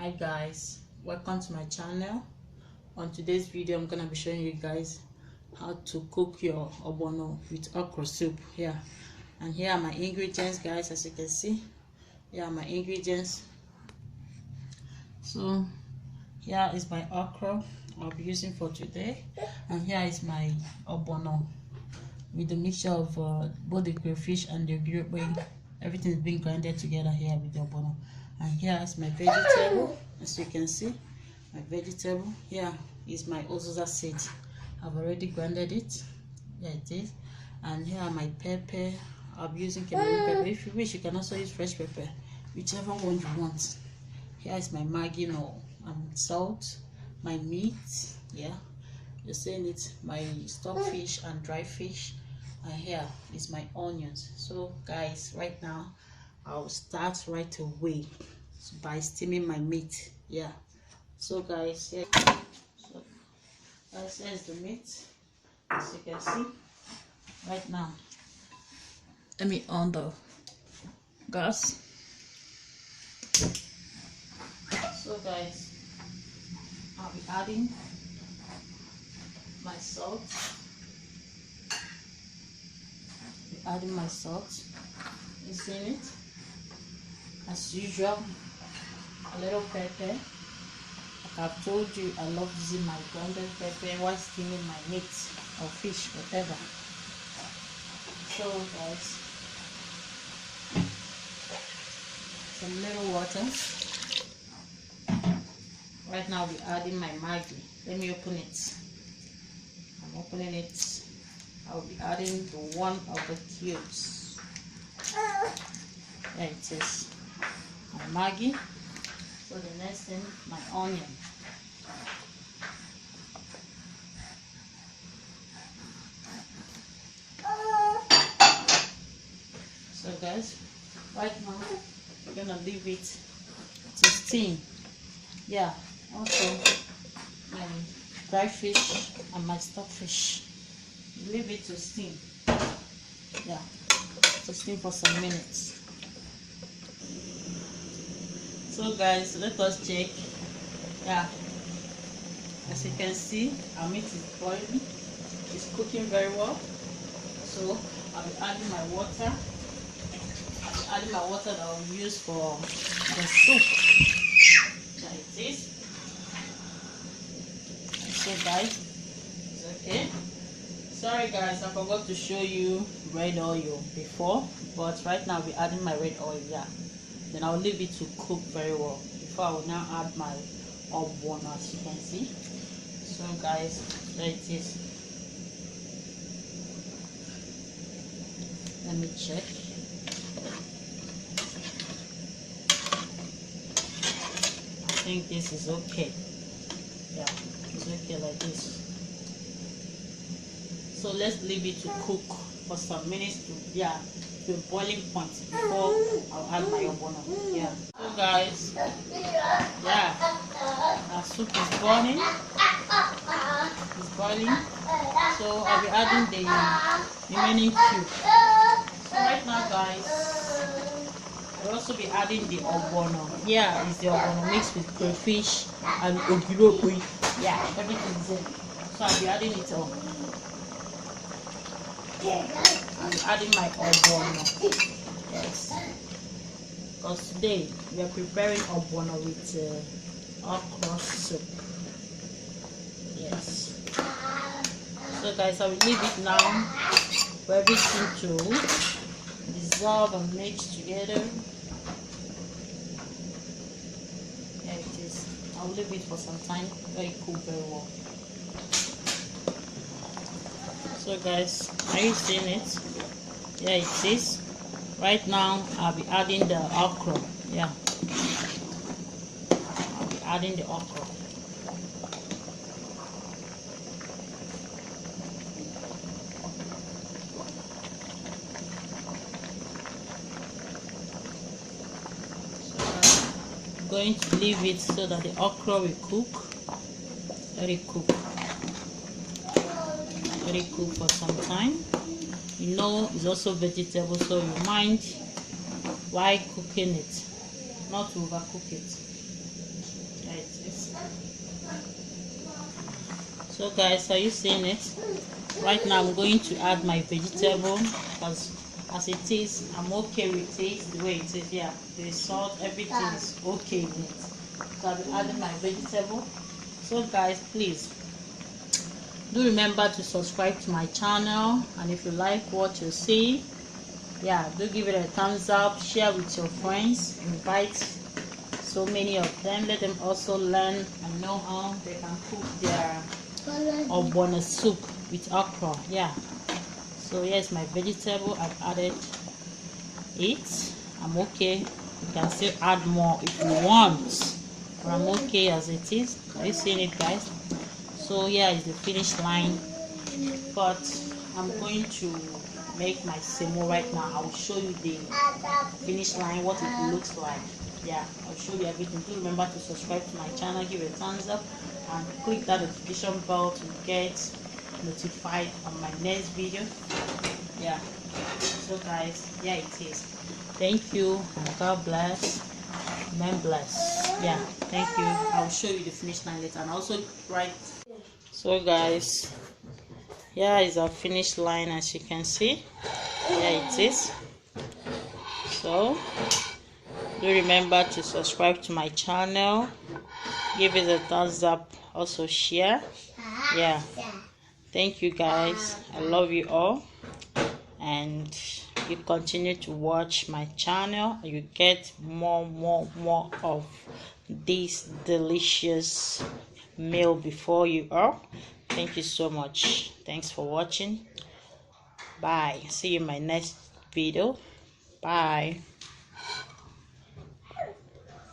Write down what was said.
Hi guys, welcome to my channel. On today's video I'm gonna be showing you guys how to cook your ogbono with okra soup. And here are my ingredients, guys. As you can see, here are my ingredients. So here is my okra I'll be using for today, and here is my ogbono with the mixture of both the crayfish and the ogbono. Everything is being grinded together here with the ogbono. And here is my vegetable. As you can see, my vegetable. Here is my ozoza seed. I've already grinded it. Here it is. And here are my pepper. I'm using Cameroon pepper. If you wish, you can also use fresh pepper, whichever one you want. Here is my Maggi and salt, my meat. Yeah, you're seeing it. My stockfish and dry fish. And here is my onions. So guys, right now I'll start right away by steaming my meat. So guys, here's the meat. As you can see, right now let me on the gas. So guys, I'll be adding my salt. You see it? As usual, a little pepper. Like I've told you, I love using my grounded pepper while steaming my meat or fish, whatever. So guys, some little water. Right now I'll be adding my Maggi. Let me open it. I'm opening it. I'll be adding the one of the cubes. There it is. My Maggi. So the next thing, my onion. So guys, right now we're gonna leave it to steam. Also my dry fish and my stockfish. Leave it to steam. To steam for some minutes. So guys, let us check. As you can see, our meat is boiling. It's cooking very well. So I'll be adding my water. That I'll use for the soup. There it is. So guys, it's okay. Sorry guys, I forgot to show you red oil before, but right now I'll be adding my red oil. Then I'll leave it to cook very well before I will now add my ogbono, as you can see. So guys, there it is. Let me check. I think this is okay. It's okay like this. So let's leave it to cook for some minutes to a boiling point before I'll add my ogbono. So guys, our soup is boiling. So I'll be adding the remaining cube. So right now guys, I'll also be adding the ogbono. Here is the ogbono mixed with crayfish and ogbono. Everything is in. So I'll be adding it all. I'm adding my ogbono. Because today we are preparing ogbono with okra soup. So guys, I will leave it now for everything to dissolve and mix together. There it is. I will leave it for some time. Let it cook very well. So guys, are you seeing it? Here it is. Right now I'll be adding the okra. I'll be adding the okra. So I'm going to leave it so that the okra will cook. Let it cook. Let it cook for some time. It's also vegetable, so you mind while cooking it, not to overcook it. There it is. So guys, are you seeing it? Right now I'm going to add my vegetable, because as it is, I'm okay with it the way it is. Yeah, the salt, everything is okay with it. So I'll be adding my vegetable. So guys, please do remember to subscribe to my channel, and if you like what you see, yeah, do give it a thumbs up, share with your friends, invite so many of them, let them also learn and know how they can cook their OGBONO soup with okra. Yeah, so here's my vegetable. I've added it. I'm okay. You can still add more if you want, but I'm okay as it is. Are you seeing it, guys? So here is the finish line, but I'm going to make my semo right now. I'll show you the finish line, what it looks like. Yeah, I'll show you everything. Do remember to subscribe to my channel, give it a thumbs up, and click that notification bell to get notified on my next video. Yeah, so guys, yeah, it is. Thank you, and God bless. Amen, bless. Yeah, thank you. I'll show you the finish line later, and also write. So guys, here is our finish line, as you can see. Here it is. So do remember to subscribe to my channel, give it a thumbs up, also share. Yeah, thank you guys. I love you all, and you continue to watch my channel. You get more of this delicious meal before you all. Thank you so much. Thanks for watching. Bye. See you in my next video. Bye.